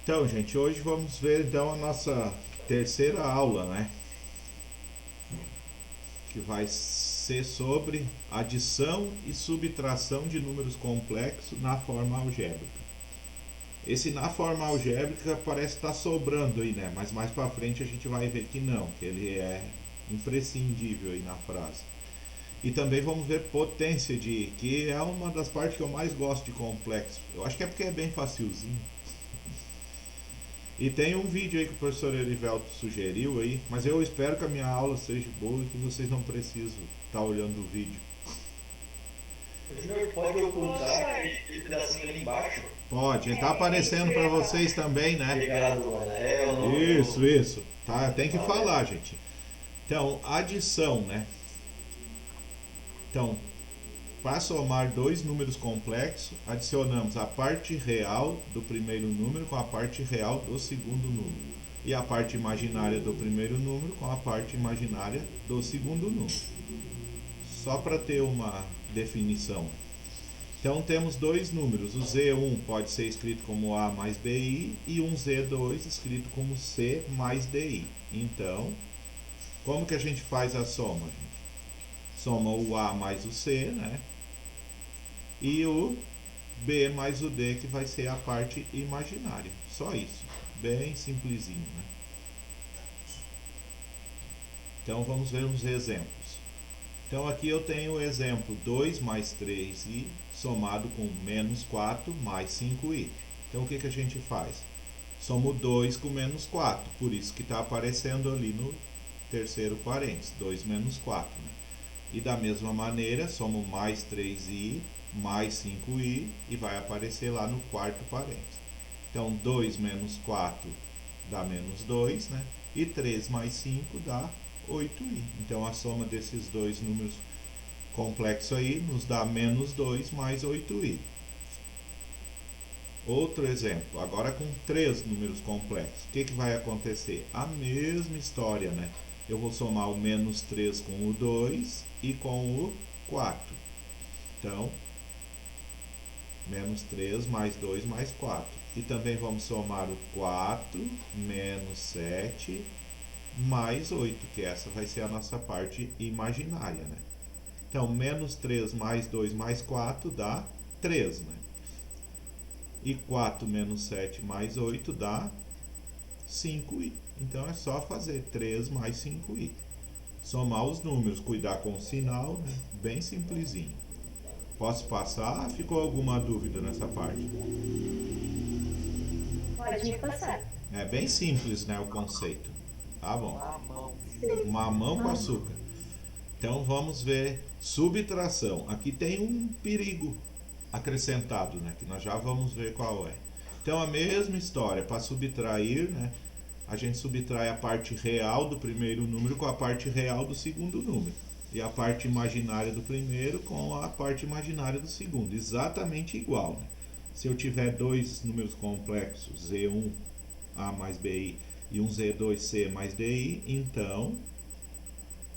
Então, gente, hoje vamos ver então a nossa terceira aula, né? Que vai ser sobre adição e subtração de números complexos na forma algébrica. Esse na forma algébrica parece estar sobrando aí, né? Mas mais para frente a gente vai ver que não, que ele é imprescindível aí na frase. E também vamos ver potência de I, que é uma das partes que eu mais gosto de complexo. Eu acho que é porque é bem facilzinho. E tem um vídeo aí que o professor Erivelto sugeriu aí, mas eu espero que a minha aula seja boa e que vocês não precisem estar olhando o vídeo. O Júnior pode ocultar aquele pedacinho ali embaixo. Pode, ele tá aparecendo para vocês também, né? Obrigado, mano. Eu não. Isso, tá? Tem que Tá vendo? falar, gente. Então, adição, né? Então, para somar dois números complexos, adicionamos a parte real do primeiro número com a parte real do segundo número. E a parte imaginária do primeiro número com a parte imaginária do segundo número. Só para ter uma definição. Então temos dois números. O Z1 pode ser escrito como A mais BI e um Z2 escrito como C mais DI. Então, como que a gente faz a soma, gente? Soma o A mais o C, né? E o B mais o D, que vai ser a parte imaginária. Só isso. Bem simplesinho, né? Então vamos ver uns exemplos. Então aqui eu tenho o exemplo 2 mais 3i somado com menos 4 mais 5i. Então o que a gente faz? Somo 2 com menos 4, por isso que está aparecendo ali no terceiro parênteses, 2 menos 4. Né? E da mesma maneira, somo mais 3i mais 5i e vai aparecer lá no quarto parênteses. Então 2 menos 4 dá menos 2, né? E 3 mais 5 dá 8i. Então a soma desses dois números complexos aí nos dá menos 2 mais 8i. Outro exemplo, agora com três números complexos. O que vai acontecer? A mesma história, né? Eu vou somar o menos 3 com o 2 e com o 4. Então, menos 3 mais 2 mais 4. E também vamos somar o 4 menos 7 mais 8, que essa vai ser a nossa parte imaginária, né? Então, menos 3 mais 2 mais 4 dá 3, né? E 4 menos 7 mais 8 dá 5i. Então, é só fazer 3 mais 5i. Somar os números, cuidar com o sinal, né? Bem simplesinho. Posso passar? Ficou alguma dúvida nessa parte? Pode passar. É bem simples, né, o conceito. Tá bom. Mamão. Mamão com açúcar. Então vamos ver subtração. Aqui tem um perigo acrescentado, né, que nós já vamos ver qual é. Então a mesma história, para subtrair, né, a gente subtrai a parte real do primeiro número com a parte real do segundo número. E a parte imaginária do primeiro com a parte imaginária do segundo. Exatamente igual, né? Se eu tiver dois números complexos, Z1 A mais BI e um Z2C mais DI, então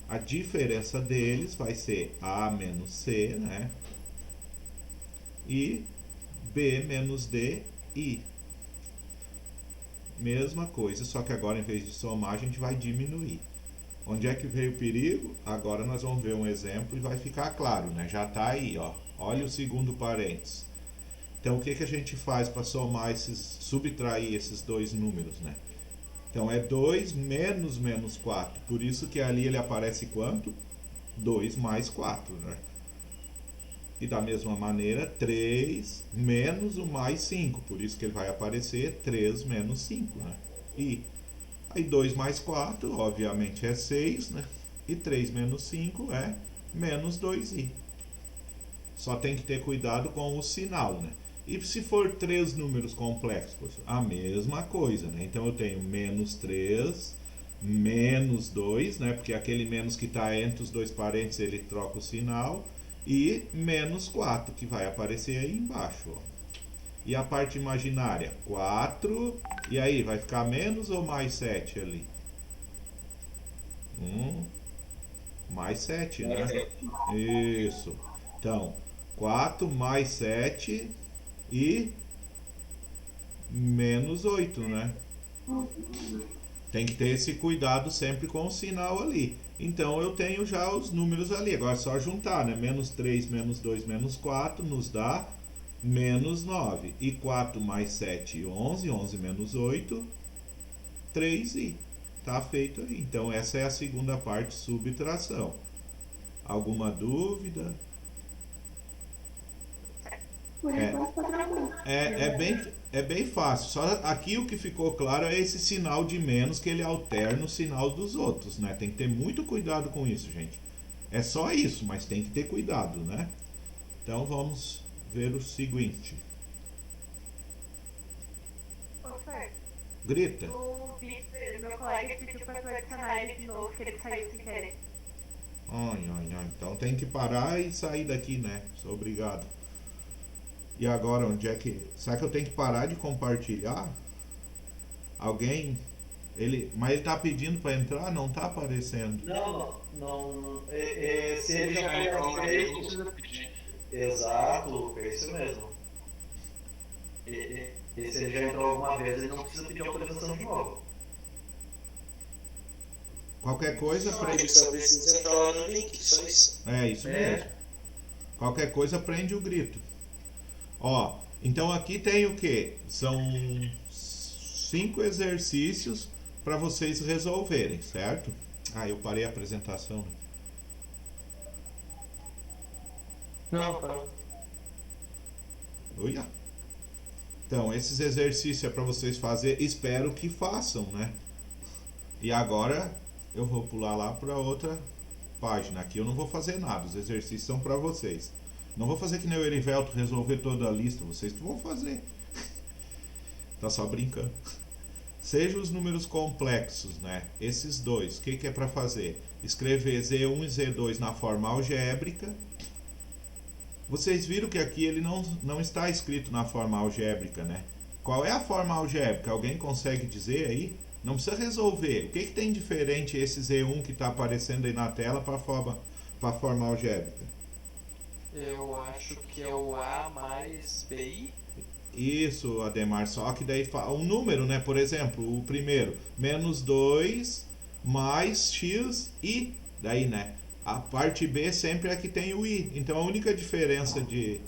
a diferença deles vai ser A menos C, né? E B menos D, I. Mesma coisa, só que agora em vez de somar a gente vai diminuir. Onde é que veio o perigo? Agora nós vamos ver um exemplo e vai ficar claro, né? Já está aí, ó. Olha o segundo parênteses. Então o que a gente faz para somar subtrair esses dois números, né? Então é 2 menos menos 4. Por isso que ali ele aparece quanto? 2 mais 4, né? E da mesma maneira, 3 menos o mais 5. Por isso que ele vai aparecer 3 menos 5, né? E aí 2 mais 4, obviamente, é 6, né? E 3 menos 5 é menos 2i. Só tem que ter cuidado com o sinal, né? E se for três números complexos? A mesma coisa, né? Então eu tenho menos 3, menos 2, né? Porque aquele menos que está entre os dois parênteses, ele troca o sinal. E menos 4, que vai aparecer aí embaixo, ó. E a parte imaginária? 4. E aí, vai ficar menos ou mais 7 ali? Mais 7, né? Isso. Então, 4 mais 7 e menos 8, né? Tem que ter esse cuidado sempre com o sinal ali. Então eu tenho já os números ali. Agora é só juntar, né? Menos 3, menos 2, menos 4 nos dá menos 9. E 4 mais 7, 11. 11 menos 8, 3i. Tá feito aí. Então essa é a segunda parte, subtração. Alguma dúvida? Por enquanto tá tranquilo. É bem fácil. Só aqui o que ficou claro é esse sinal de menos que ele alterna o sinal dos outros, né? Tem que ter muito cuidado com isso, gente. É só isso, mas tem que ter cuidado, né? Então vamos ver o seguinte. Ô, Fer, Grita. o Victor, meu colega, pediu pra tu adicionar ele de novo, que ele saiu sem querer. Ai, ai, ai. Então tem que parar e sair daqui, né? Sou obrigado. E agora, onde é que... Será que eu tenho que parar de compartilhar? Alguém... Mas ele tá pedindo para entrar, não tá aparecendo. Não. Se ele já foi uma vez, não precisa pedir. Exato, Luca, é isso mesmo. E se ele já entrou alguma vez, ele não precisa pedir autorização de novo. Qualquer coisa, Ele só precisa entrar lá no link, só isso. É, isso mesmo. Qualquer coisa, prende o grito. Ó, então aqui tem o que? São 5 exercícios para vocês resolverem, certo? Ah, eu parei a apresentação, né? Não, para. Olha. Então, esses exercícios é para vocês fazer, espero que façam, né? E agora eu vou pular lá para outra página. Aqui eu não vou fazer nada, os exercícios são para vocês. Não vou fazer que nem o Erivelto resolver toda a lista, vocês que vão fazer. Tá só brincando. Sejam os números complexos, né? Esses dois, o que é para fazer? Escrever Z1 e Z2 na forma algébrica. Vocês viram que aqui ele não está escrito na forma algébrica, né? Qual é a forma algébrica? Alguém consegue dizer aí? Não precisa resolver. O que tem diferente esse Z1 que está aparecendo aí na tela para a forma algébrica? Eu acho que é o A mais BI. Isso, Ademar, só que daí um número, né? Por exemplo, o primeiro, menos 2 mais x i, daí, né? A parte B sempre é que tem o i. Então a única diferença de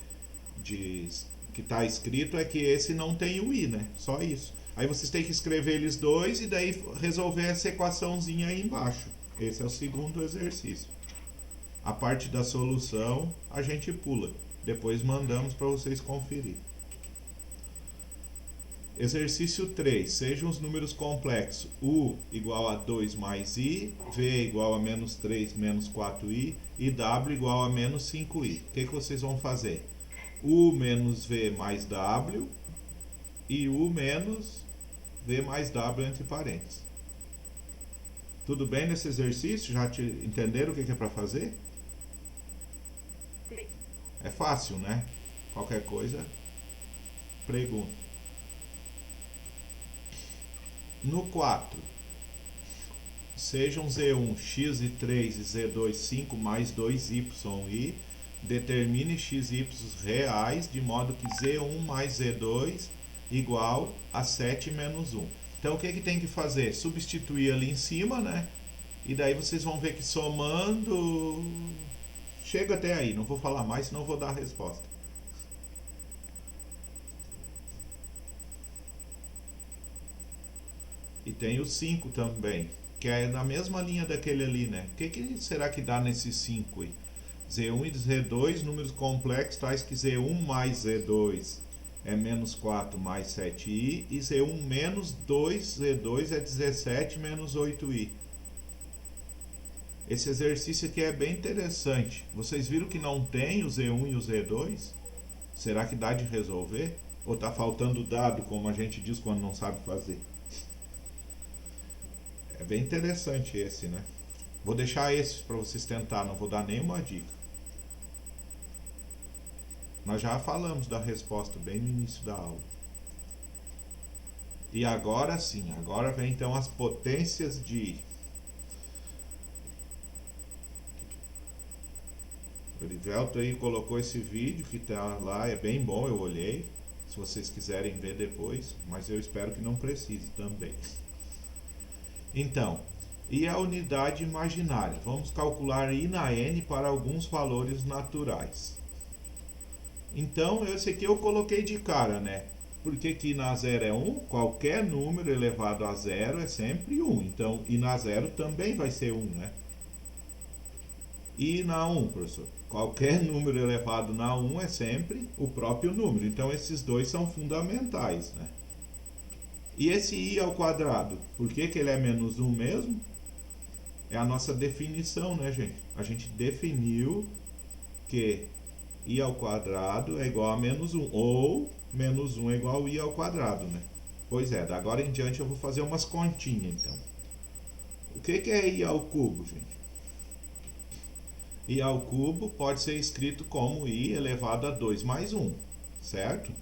que está escrito é que esse não tem o i, né? Só isso. Aí vocês têm que escrever eles dois e daí resolver essa equaçãozinha aí embaixo. Esse é o segundo exercício. A parte da solução a gente pula. Depois mandamos para vocês conferir. Exercício 3. Sejam os números complexos. U igual a 2 mais I, V igual a menos 3 menos 4I e W igual a menos 5I. O que vocês vão fazer? U menos V mais W e U menos V mais W entre parênteses. Tudo bem nesse exercício? Já entenderam o que é para fazer? Sim. É fácil, né? Qualquer coisa, pergunta. No 4, sejam Z1 x e 3 e Z2 5 mais 2y determine x e y reais de modo que Z1 mais Z2 igual a 7 menos 1. Então o que tem que fazer? Substituir ali em cima, né? E daí vocês vão ver que somando... Chega até aí, não vou falar mais, senão vou dar a resposta. E tem o 5 também, que é na mesma linha daquele ali, né? O que será que dá nesse 5 aí? Z1 e Z2, números complexos, tais que Z1 mais Z2 é menos 4 mais 7i, e Z1 menos 2Z2 é 17 menos 8i. Esse exercício aqui é bem interessante. Vocês viram que não tem o Z1 e o Z2? Será que dá de resolver? Ou está faltando dado, como a gente diz quando não sabe fazer? É bem interessante esse, né? Vou deixar esses para vocês tentar, não vou dar nenhuma dica. Nós já falamos da resposta bem no início da aula. E agora sim, agora vem então as potências de I. O Erivelto aí colocou esse vídeo que tá lá, é bem bom, eu olhei. se vocês quiserem ver depois, mas eu espero que não precise também. Então, e a unidade imaginária? Vamos calcular I na N para alguns valores naturais. Então, esse aqui eu coloquei de cara, né? Porque que I na 0 é 1, qualquer número elevado a 0 é sempre 1. Então, I na 0 também vai ser 1, né? I na 1, professor. Qualquer número elevado na 1 é sempre o próprio número. Então, esses dois são fundamentais, né? E esse I ao quadrado, por que que ele é menos 1 mesmo? É a nossa definição, né, gente? A gente definiu que I ao quadrado é igual a menos 1, ou menos 1 é igual a I ao quadrado, né? Pois é, da agora em diante eu vou fazer umas continhas, então. O que que é I ao cubo, gente? I ao cubo pode ser escrito como I elevado a 2 mais 1, certo?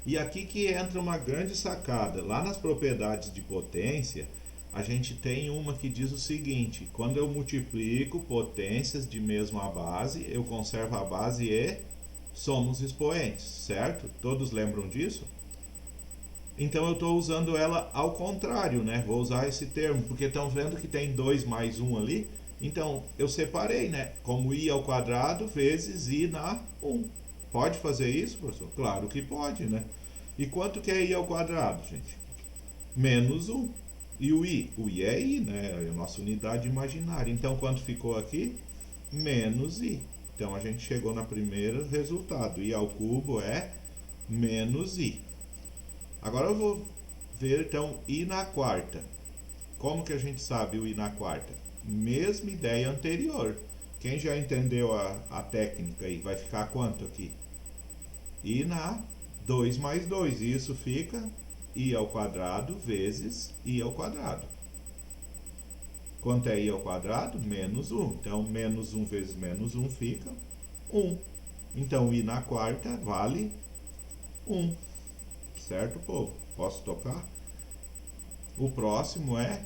E aqui que entra uma grande sacada. Lá nas propriedades de potência, a gente tem uma que diz o seguinte: quando eu multiplico potências de mesma base, eu conservo a base e somo os expoentes, certo? Todos lembram disso? Então eu estou usando ela ao contrário, né? Vou usar esse termo, porque estão vendo que tem 2 mais 1 ali. Então eu separei, né? Como I ao quadrado vezes I na 1. Pode fazer isso, professor? Claro que pode, né? E quanto que é I ao quadrado, gente? Menos 1. E o I? O I é I, né? É a nossa unidade imaginária. Então, quanto ficou aqui? Menos I. Então, a gente chegou no primeiro resultado. I ao cubo é menos I. Agora eu vou ver, então, I na quarta. Como que a gente sabe o I na quarta? Mesma ideia anterior. Quem já entendeu a técnica aí? Vai ficar quanto aqui? I na 2 mais 2. E isso fica I ao quadrado vezes I ao quadrado. Quanto é I ao quadrado? Menos 1. Então, menos 1 vezes menos 1 fica 1. Então, I na quarta vale 1. Certo, povo? Posso tocar? O próximo é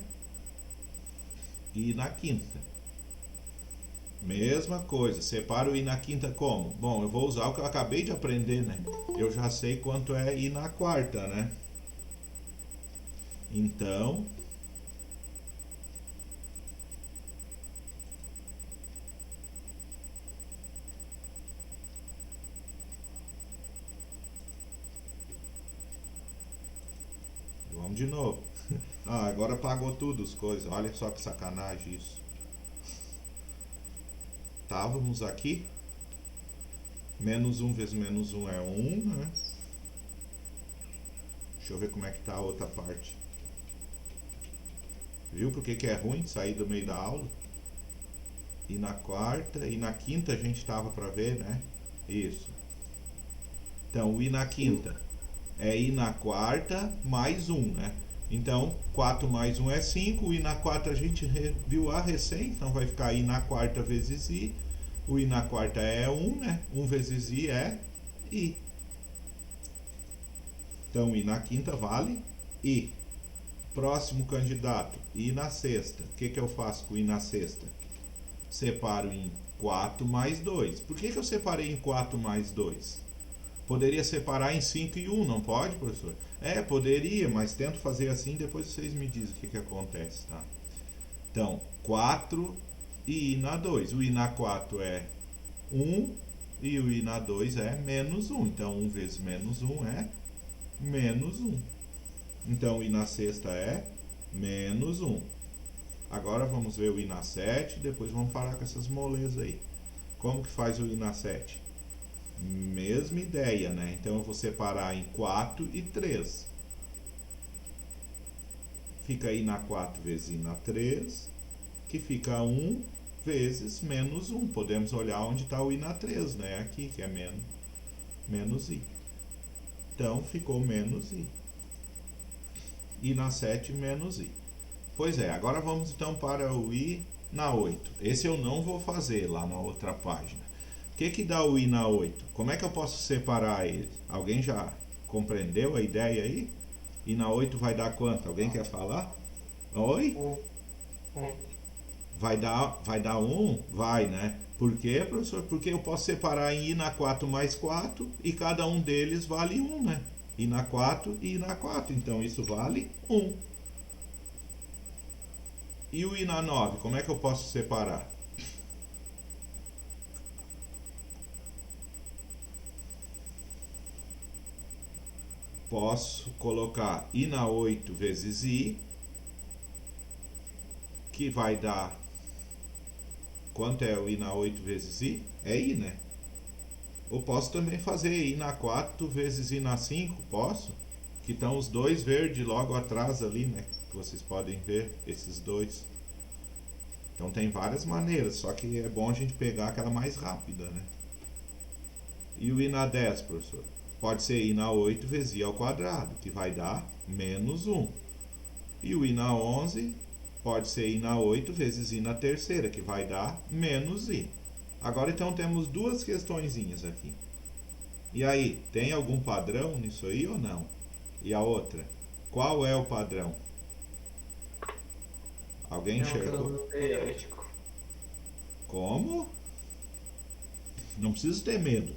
I na quinta. Mesma coisa. Separo o I na quinta como? Bom, eu vou usar o que eu acabei de aprender, né? Eu já sei quanto é I na quarta, né? Então, vamos de novo. Ah, agora apagou tudo as coisas. Olha só que sacanagem isso. Estávamos aqui. Menos 1 vezes menos 1 é 1, né? Deixa eu ver como é que tá a outra parte. Viu por que é ruim sair do meio da aula? E na quarta e na quinta a gente estava para ver, né? Isso. Então, o I na quinta é I na quarta mais 1, né? Então, 4 mais 1 é 5. O I na quarta a gente viu a recém, então vai ficar I na quarta vezes I. O I na quarta é 1, né? 1 vezes I é I. Então, I na quinta vale I. Próximo candidato, I na sexta. O que eu faço com I na sexta? Separo em 4 mais 2. Por que eu separei em 4 mais 2? Poderia separar em 5 e 1, não pode, professor? É, poderia, mas tento fazer assim, depois vocês me dizem o que acontece, tá? Então, 4 e I na 2. O I na 4 é 1 e o I na 2 é menos 1. Então, 1 vezes menos 1 é menos 1. Então, o I na sexta é menos 1. Agora vamos ver o I na 7, depois vamos parar com essas molezas aí. Como que faz o I na 7? Mesma ideia, né? Então eu vou separar em 4 e 3. Fica I na 4 vezes I na 3, que fica 1 vezes menos 1. Podemos olhar onde está o I na 3, né? Aqui, que é menos I. Então ficou menos I. I na 7 menos I. Pois é, agora vamos então para o I na 8. Esse eu não vou fazer lá na outra página. O que dá o I na 8? Como é que eu posso separar ele? Alguém já compreendeu a ideia aí? I na 8 vai dar quanto? Alguém quer falar? Oi? 1. Vai dar 1? Vai, né? Por quê, professor? Porque eu posso separar em I na 4 mais 4 e cada um deles vale 1, né? I na 4 e I na 4. Então isso vale 1. E o I na 9, como é que eu posso separar? Posso colocar I na 8 vezes I, que vai dar... Quanto é o I na 8 vezes I? É I, né? Ou posso também fazer I na 4 vezes I na 5, posso? Que estão os dois verdes logo atrás ali, né? Que vocês podem ver, esses dois. Então tem várias maneiras, só que é bom a gente pegar aquela mais rápida, né? E o I na 10, professor? Pode ser I na 8 vezes I ao quadrado, que vai dar menos 1. E o I na 11 pode ser I na 8 vezes I na terceira, que vai dar menos I. Agora então temos duas questõezinhas aqui. E aí, tem algum padrão nisso aí ou não? E a outra, qual é o padrão? Alguém enxergou? Periódico. Como? Não precisa ter medo.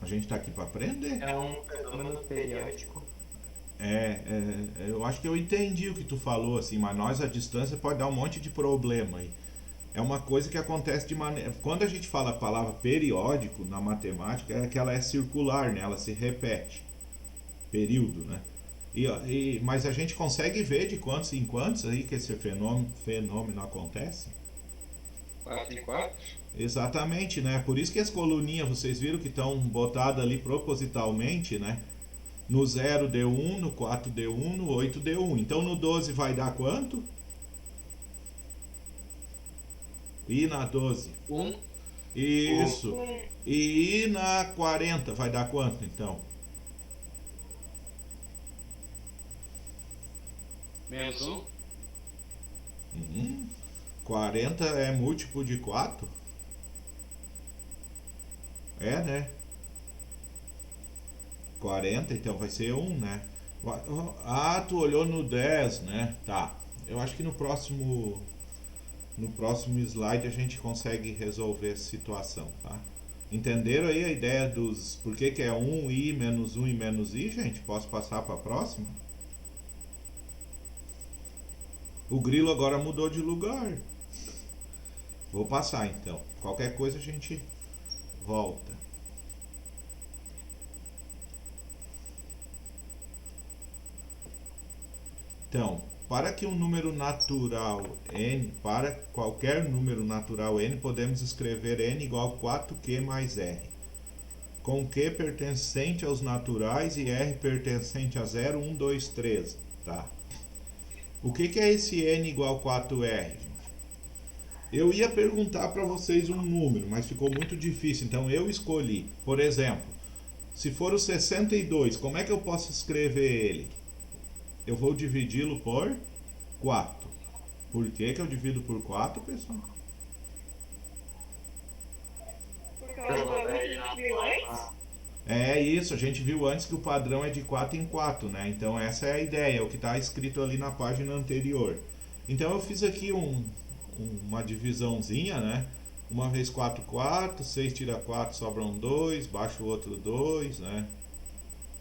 A gente está aqui para aprender. É um fenômeno periódico. Eu acho que eu entendi o que tu falou, assim, mas nós à distância pode dar um monte de problema aí. É uma coisa que acontece de maneira... Quando a gente fala a palavra periódico na matemática, é que ela é circular, né? Ela se repete. Período, né? Mas a gente consegue ver de quantos em quantos aí que esse fenômeno acontece? 4 em 4? Exatamente, né? Por isso que as coluninhas, vocês viram que estão botadas ali propositalmente, né? No 0 deu 1, no 4 deu 1, no 8 deu 1. Então no 12 vai dar quanto? I na 12. 1. Isso. E I na 40 vai dar quanto, então? Menos 1. 40 é múltiplo de 4? É, né? 40, então vai ser 1, né? Ah, tu olhou no 10, né? Tá. Eu acho que no próximo slide a gente consegue resolver essa situação, tá? Entenderam aí a ideia dos... Por que é 1i menos 1 e menos i, gente? Posso passar para a próxima? O grilo agora mudou de lugar. Vou passar então. Qualquer coisa a gente volta. Então, para que um número natural n, para qualquer número natural n, podemos escrever n igual a 4q mais r, com q pertencente aos naturais e r pertencente a 0, 1, 2, 3. Tá? O que é esse n igual a 4r? Eu ia perguntar para vocês um número, mas ficou muito difícil, então eu escolhi. Por exemplo, se for o 62, como é que eu posso escrever ele? Eu vou dividi-lo por 4. Por que eu divido por 4, pessoal? Porque o padrão a gente viu antes. É isso, a gente viu antes que o padrão é de 4 em 4, né? Então essa é a ideia, o que está escrito ali na página anterior. Então eu fiz aqui uma divisãozinha, né? Uma vez 4, 4, 6 tira 4, sobram 2, baixa o outro 2, né?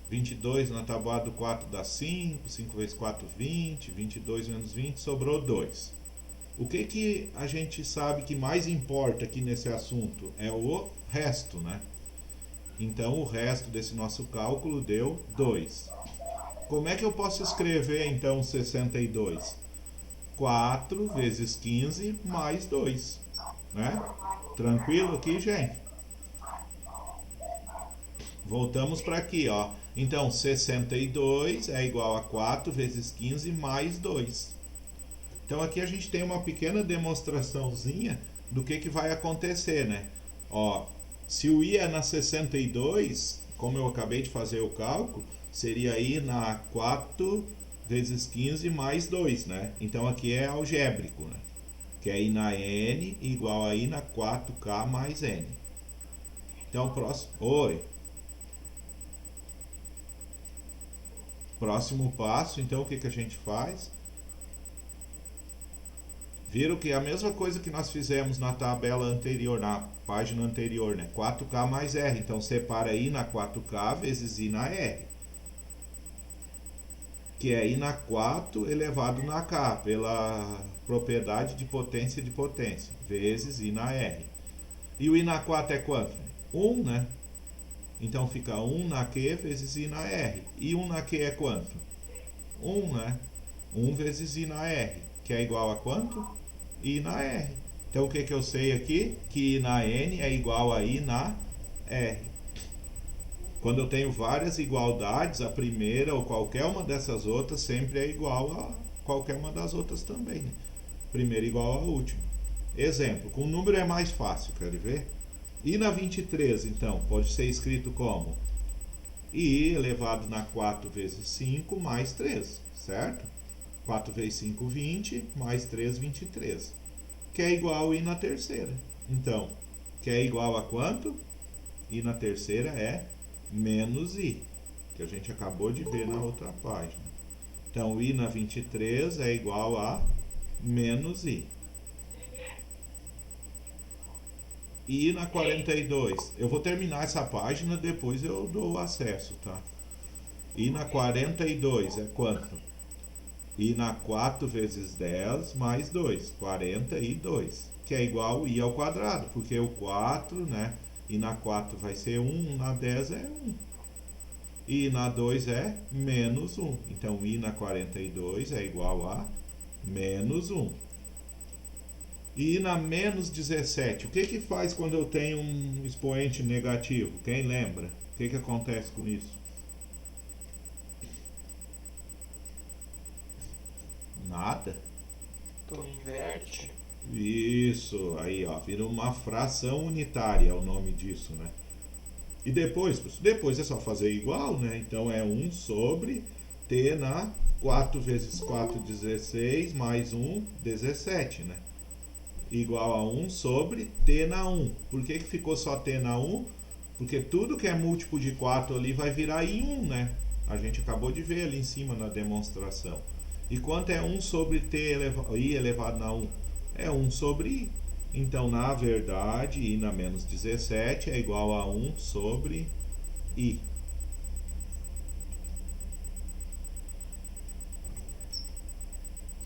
22 na tabuada do 4 dá 5, 5 vezes 4, 20, 22 menos 20, sobrou 2. O que a gente sabe que mais importa aqui nesse assunto? É o resto, né? Então o resto desse nosso cálculo deu 2. Como é que eu posso escrever então 62? 4 vezes 15 mais 2, né? Tranquilo aqui, gente? Voltamos para aqui, ó. Então, 62 é igual a 4 vezes 15 mais 2. Então, aqui a gente tem uma pequena demonstraçãozinha do que vai acontecer, né? Ó, se o i é na 62, como eu acabei de fazer o cálculo, seria i na 4 vezes 15 mais 2, né? Então, aqui é algébrico, né? Que é i na n igual a i na 4k mais n. Então, próximo... Oi. Próximo passo, então, o que a gente faz? Viram que é a mesma coisa que nós fizemos na tabela anterior, na página anterior, né? 4k mais r. Então, separa i na 4k vezes i na r. que é I na 4 elevado na K, pela propriedade de potência, vezes I na R. E o I na 4 é quanto? 1, né? Então fica 1 na Q vezes I na R. E 1 na Q é quanto? 1, né? 1 vezes I na R, que é igual a quanto? I na R. Então o que eu sei aqui? Que I na N é igual a I na R. Quando eu tenho várias igualdades, a primeira ou qualquer uma dessas outras sempre é igual a qualquer uma das outras também, né? Primeira igual à última. Exemplo, com número é mais fácil, quer ver? I na 23, então, pode ser escrito como I elevado na 4 vezes 5 mais 3, certo? 4 vezes 5, 20, mais 3, 23. Que é igual a I na terceira. Então, que é igual a quanto? I na terceira é menos I, que a gente acabou de ver na outra página. Então, I na 23 é igual a menos I. I na 42. Eu vou terminar essa página, depois eu dou o acesso, tá? I na 42 é quanto? I na 4 vezes 10 mais 2, 42, que é igual a I ao quadrado, porque o 4, né? I na 4 vai ser 1, na 10 é 1. I na 2 é menos 1. Então, I na 42 é igual a menos 1. E na menos 17, o que faz quando eu tenho um expoente negativo? Quem lembra? O que acontece com isso? Nada. Tu inverte. Isso, aí ó, vira uma fração unitária, é o nome disso, né? E depois é só fazer igual, né? Então é 1 sobre T na 4 vezes 4, 16, mais 1, 17, né? Igual a 1 sobre T na 1. Por que ficou só T na 1? Porque tudo que é múltiplo de 4 ali vai virar em 1, né? A gente acabou de ver ali em cima na demonstração. E quanto é 1 sobre I elevado na 1? É 1 sobre I. Então, na verdade, I na menos 17 é igual a 1 sobre I.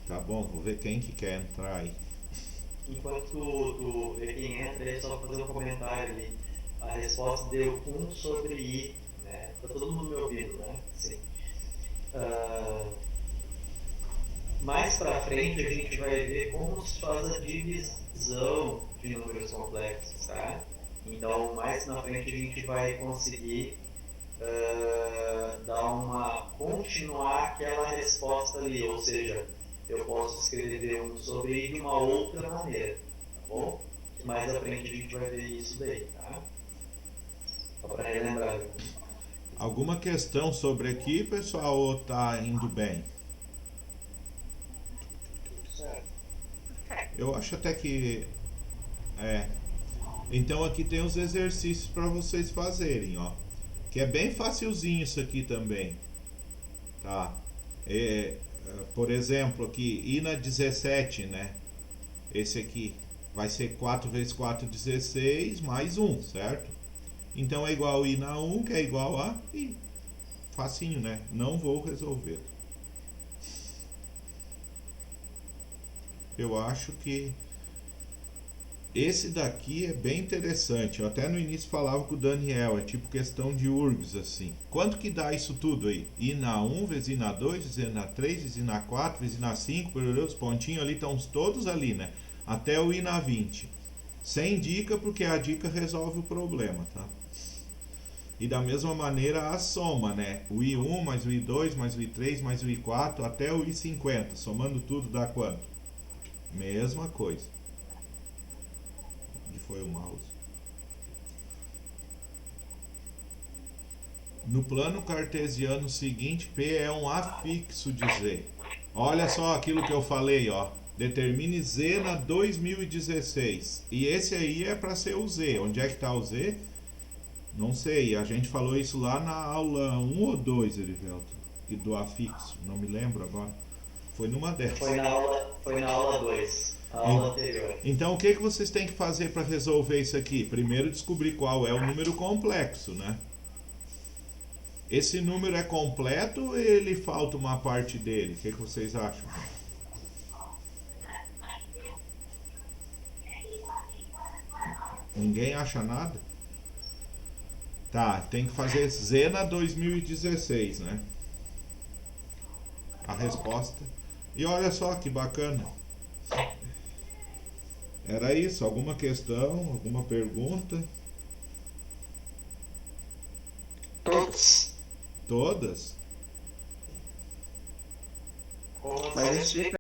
Tá bom, vou ver quem que quer entrar aí. Enquanto tu vê quem entra, é só fazer um comentário ali. A resposta deu 1 sobre I, né? Tá todo mundo me ouvindo, né? Sim. Mais pra frente a gente vai ver como se faz a divisão de números complexos, tá? Então, mais na frente a gente vai conseguir continuar aquela resposta ali, ou seja, eu posso escrever 1 sobre I de uma outra maneira, tá bom? Mais à frente a gente vai ver isso daí, tá? Só para relembrar. Alguma questão sobre aqui, pessoal, ou tá indo bem? Eu acho até que então aqui tem os exercícios para vocês fazerem, ó. Que é bem facilzinho isso aqui também, tá? Por exemplo, aqui I na 17, né? Esse aqui vai ser 4 vezes 4, 16 mais 1, certo? Então é igual a I na 1, que é igual a I. Facinho, né? Não vou resolver. Eu acho que esse daqui é bem interessante. Eu até no início falava com o Daniel, é tipo questão de URGS, assim. Quanto que dá isso tudo aí? I na 1 vezes I na 2, vezes I na 3, vezes I na 4, vezes I na 5, os pontinhos ali estão todos ali, né? Até o I na 20. Sem dica, porque a dica resolve o problema, tá? E da mesma maneira a soma, né? O I1 mais o I2 mais o I3 mais o I4 até o I50. Somando tudo dá quanto? Mesma coisa. Onde foi o mouse? No plano cartesiano seguinte, P é um afixo de Z. Olha só aquilo que eu falei, ó. Determine Z na 2016. E esse aí é para ser o Z. Onde é que está o Z? Não sei. A gente falou isso lá na aula 1 ou 2, Erivelto. E do afixo. Não me lembro agora. Foi numa dessas. Foi na aula 2. A aula anterior. Então o que vocês têm que fazer para resolver isso aqui? Primeiro descobrir qual é o número complexo, né? Esse número é completo ou ele falta uma parte dele? O que vocês acham? Ninguém acha nada? Tá, tem que fazer Zena 2016, né? A resposta. E olha só que bacana. Era isso? Alguma questão? Alguma pergunta? Todos. Todas? Como Mas assim? explica